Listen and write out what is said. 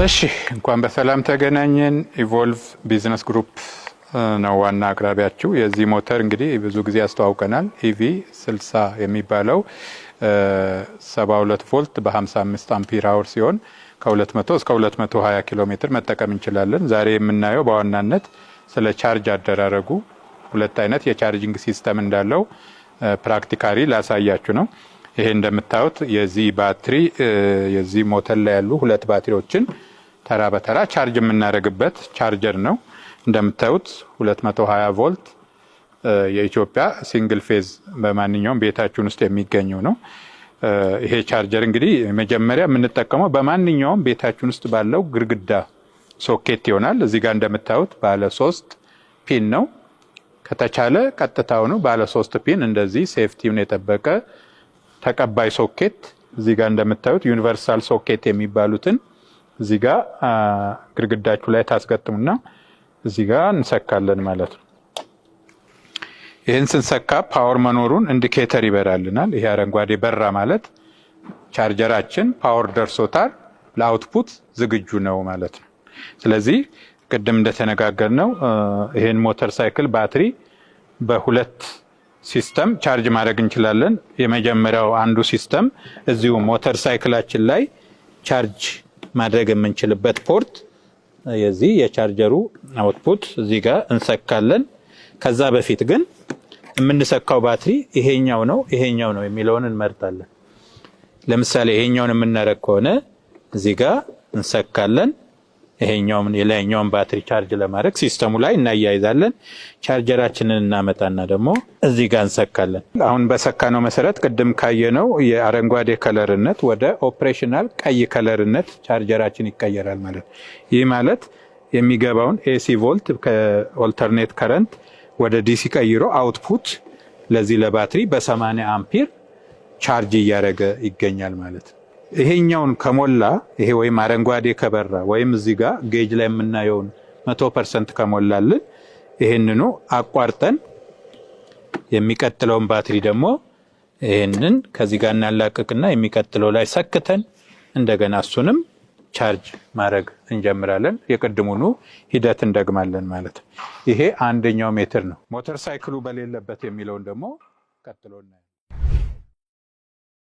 እሺ እንኳን በሰላም ተገናኘን። ኢቮልቭ ቢዝነስ ግሩፕ ነው ዋና አቅራቢያችሁ። የዚህ ሞተር እንግዲህ ብዙ ጊዜ አስተዋውቀናል። ኢቪ 60 የሚባለው 72 ቮልት በ55 አምፒር አወር ሲሆን ከ200 እስከ 220 ኪሎ ሜትር መጠቀም እንችላለን። ዛሬ የምናየው በዋናነት ስለ ቻርጅ አደራረጉ ሁለት አይነት የቻርጂንግ ሲስተም እንዳለው ፕራክቲካሊ ላሳያችሁ ነው። ይሄ እንደምታዩት የዚህ ባትሪ የዚህ ሞተር ላይ ያሉ ሁለት ባትሪዎችን ተራ በተራ ቻርጅ የምናደርግበት ቻርጀር ነው። እንደምታዩት 220 ቮልት የኢትዮጵያ ሲንግል ፌዝ በማንኛውም ቤታችን ውስጥ የሚገኘው ነው። ይሄ ቻርጀር እንግዲህ መጀመሪያ የምንጠቀመው በማንኛውም ቤታችን ውስጥ ባለው ግድግዳ ሶኬት ይሆናል። እዚህ ጋር እንደምታዩት ባለ 3 ፒን ነው። ከተቻለ ቀጥታው ነው ባለ 3 ፒን እንደዚህ ሴፍቲውን የጠበቀ ተቀባይ ሶኬት እዚህ ጋር እንደምታዩት ዩኒቨርሳል ሶኬት የሚባሉትን እዚህ ጋር ግድግዳችሁ ላይ ታስገጥሙና እዚህ ጋር እንሰካለን ማለት ነው። ይሄን ስንሰካ ፓወር መኖሩን ኢንዲኬተር ይበራልናል። ይሄ አረንጓዴ በራ ማለት ቻርጀራችን ፓወር ደርሶታል፣ ለአውትፑት ዝግጁ ነው ማለት ነው። ስለዚህ ቅድም እንደተነጋገርነው ይሄን ሞተር ሳይክል ባትሪ በሁለት ሲስተም ቻርጅ ማድረግ እንችላለን። የመጀመሪያው አንዱ ሲስተም እዚሁ ሞተር ሳይክላችን ላይ ቻርጅ ማድረግ የምንችልበት ፖርት የዚህ የቻርጀሩ አውትፑት እዚህ ጋር እንሰካለን። ከዛ በፊት ግን የምንሰካው ባትሪ ይሄኛው ነው የሚለውን እንመርጣለን። ለምሳሌ ይሄኛውን የምናረግ ከሆነ እዚህ ጋር እንሰካለን። ይሄኛውን የላይኛውን ባትሪ ቻርጅ ለማድረግ ሲስተሙ ላይ እናያይዛለን። ቻርጀራችንን እናመጣና ደግሞ እዚህ ጋር እንሰካለን። አሁን በሰካነው መሰረት ቅድም ካየነው የአረንጓዴ ከለርነት ወደ ኦፕሬሽናል ቀይ ከለርነት ቻርጀራችን ይቀየራል ማለት ነው። ይህ ማለት የሚገባውን ኤሲ ቮልት ከኦልተርኔት ከረንት ወደ ዲሲ ቀይሮ አውትፑት ለዚህ ለባትሪ በ80 አምፒር ቻርጅ እያደረገ ይገኛል ማለት ነው። ይሄኛውን ከሞላ ይሄ ወይም አረንጓዴ ከበራ ወይም እዚህ ጋር ጌጅ ላይ የምናየውን 100% ከሞላልን ይሄንኑ አቋርጠን የሚቀጥለውን ባትሪ ደግሞ ይሄንን ከዚህ ጋር እናላቅቅና የሚቀጥለው ላይ ሰክተን እንደገና እሱንም ቻርጅ ማድረግ እንጀምራለን። የቅድሙኑ ሂደት እንደግማለን ማለት ነው። ይሄ አንደኛው ሜትር ነው። ሞተር ሳይክሉ በሌለበት የሚለውን ደግሞ ቀጥሎ እናያለን።